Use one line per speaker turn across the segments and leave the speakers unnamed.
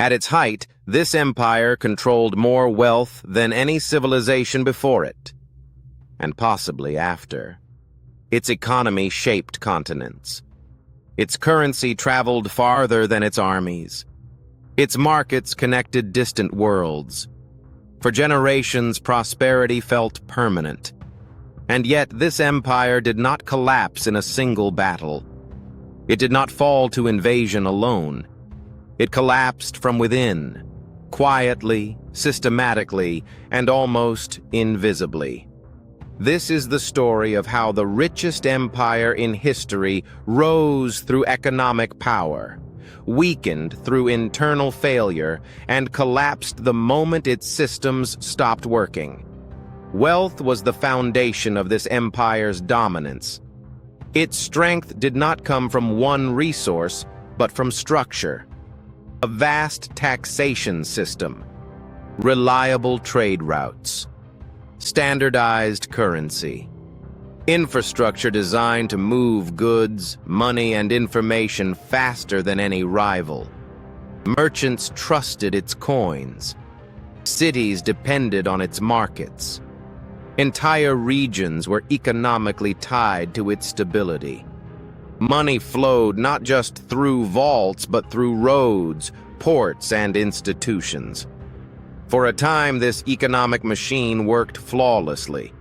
At its height, this empire controlled more wealth than any civilization before it, and possibly after. Its economy shaped continents. Its currency traveled farther than its armies. Its markets connected distant worlds. For generations, prosperity felt permanent. And yet, this empire did not collapse in a single battle. It did not fall to invasion alone. It collapsed from within, quietly, systematically, and almost invisibly. This is the story of how the richest empire in history rose through economic power, weakened through internal failure, and collapsed the moment its systems stopped working. Wealth was the foundation of this empire's dominance. Its strength did not come from one resource, but from structure. A vast taxation system, reliable trade routes, standardized currency, infrastructure designed to move goods, money, and information faster than any rival. Merchants trusted its coins. Cities depended on its markets. Entire regions were economically tied to its stability. Money flowed not just through vaults, but through roads, ports, and institutions. For a time, this economic machine worked flawlessly.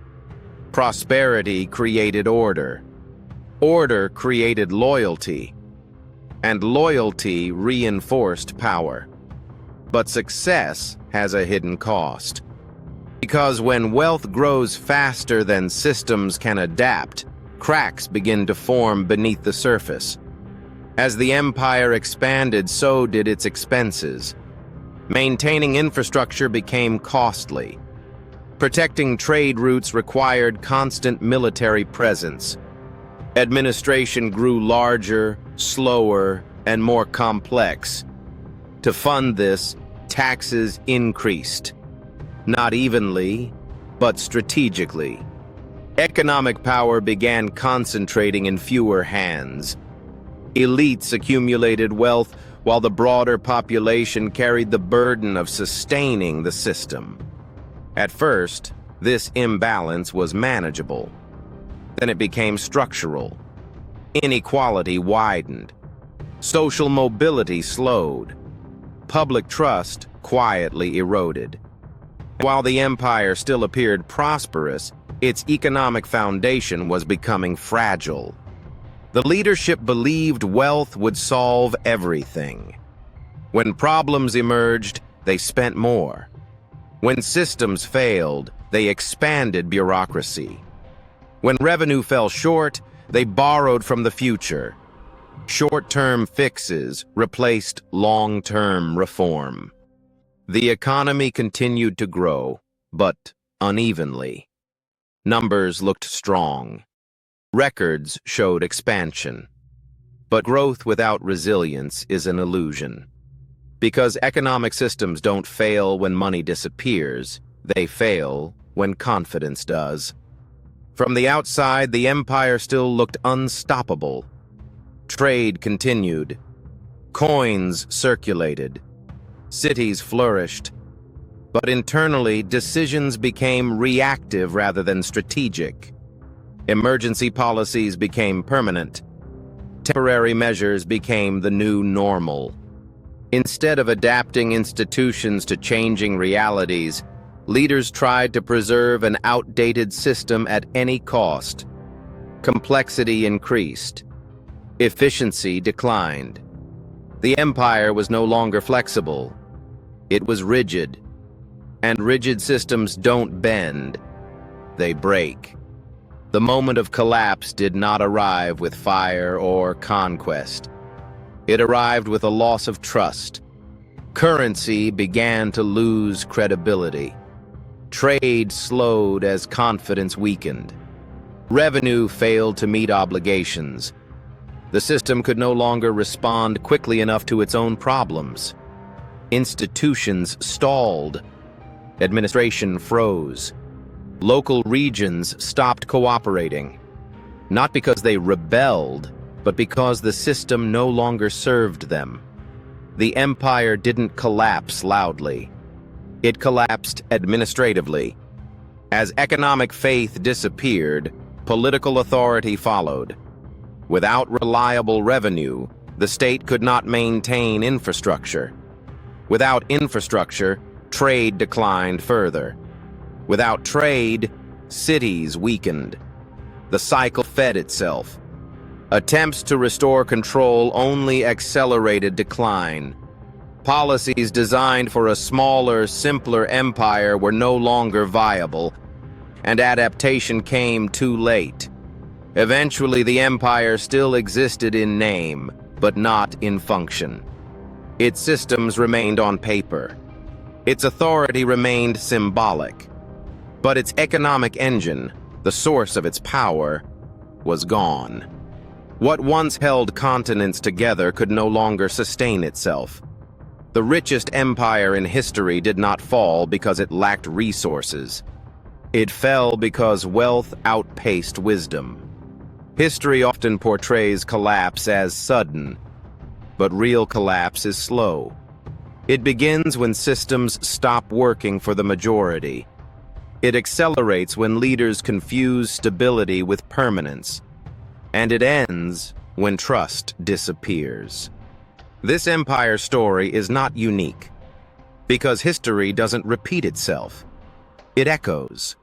Prosperity created order. Order created loyalty. And loyalty reinforced power. But success has a hidden cost. Because when wealth grows faster than systems can adapt, cracks begin to form beneath the surface. As the empire expanded, so did its expenses. Maintaining infrastructure became costly. Protecting trade routes required constant military presence. Administration grew larger, slower, and more complex. To fund this, taxes increased. Not evenly, but strategically. Economic power began concentrating in fewer hands. Elites accumulated wealth while the broader population carried the burden of sustaining the system. At first, this imbalance was manageable. Then it became structural. Inequality widened. Social mobility slowed. Public trust quietly eroded. While the empire still appeared prosperous, its economic foundation was becoming fragile. The leadership believed wealth would solve everything. When problems emerged, they spent more. When systems failed, they expanded bureaucracy. When revenue fell short, they borrowed from the future. Short-term fixes replaced long-term reform. The economy continued to grow, but unevenly. Numbers looked strong. Records showed expansion. But growth without resilience is an illusion. Because economic systems don't fail when money disappears, they fail when confidence does. From the outside, the empire still looked unstoppable. Trade continued. Coins circulated. Cities flourished. But internally, decisions became reactive rather than strategic. Emergency policies became permanent. Temporary measures became the new normal. Instead of adapting institutions to changing realities, leaders tried to preserve an outdated system at any cost. Complexity increased. Efficiency declined. The empire was no longer flexible. It was rigid. And rigid systems don't bend. They break. The moment of collapse did not arrive with fire or conquest. It arrived with a loss of trust. Currency began to lose credibility. Trade slowed as confidence weakened. Revenue failed to meet obligations. The system could no longer respond quickly enough to its own problems. Institutions stalled. Administration froze. Local regions stopped cooperating. Not because they rebelled, but because the system no longer served them. the empire didn't collapse loudly. It collapsed administratively. As economic faith disappeared, political authority followed. Without reliable revenue, the state could not maintain infrastructure. Without infrastructure, trade declined further. Without trade, cities weakened. The cycle fed itself. Attempts to restore control only accelerated decline. Policies designed for a smaller, simpler empire were no longer viable, and adaptation came too late. Eventually, the empire still existed in name, but not in function. Its systems remained on paper. Its authority remained symbolic. But its economic engine, the source of its power, was gone. What once held continents together could no longer sustain itself. The richest empire in history did not fall because it lacked resources. It fell because wealth outpaced wisdom. History often portrays collapse as sudden, but real collapse is slow. It begins when systems stop working for the majority. It accelerates when leaders confuse stability with permanence. And it ends when trust disappears. This empire story is not unique, because history doesn't repeat itself. It echoes.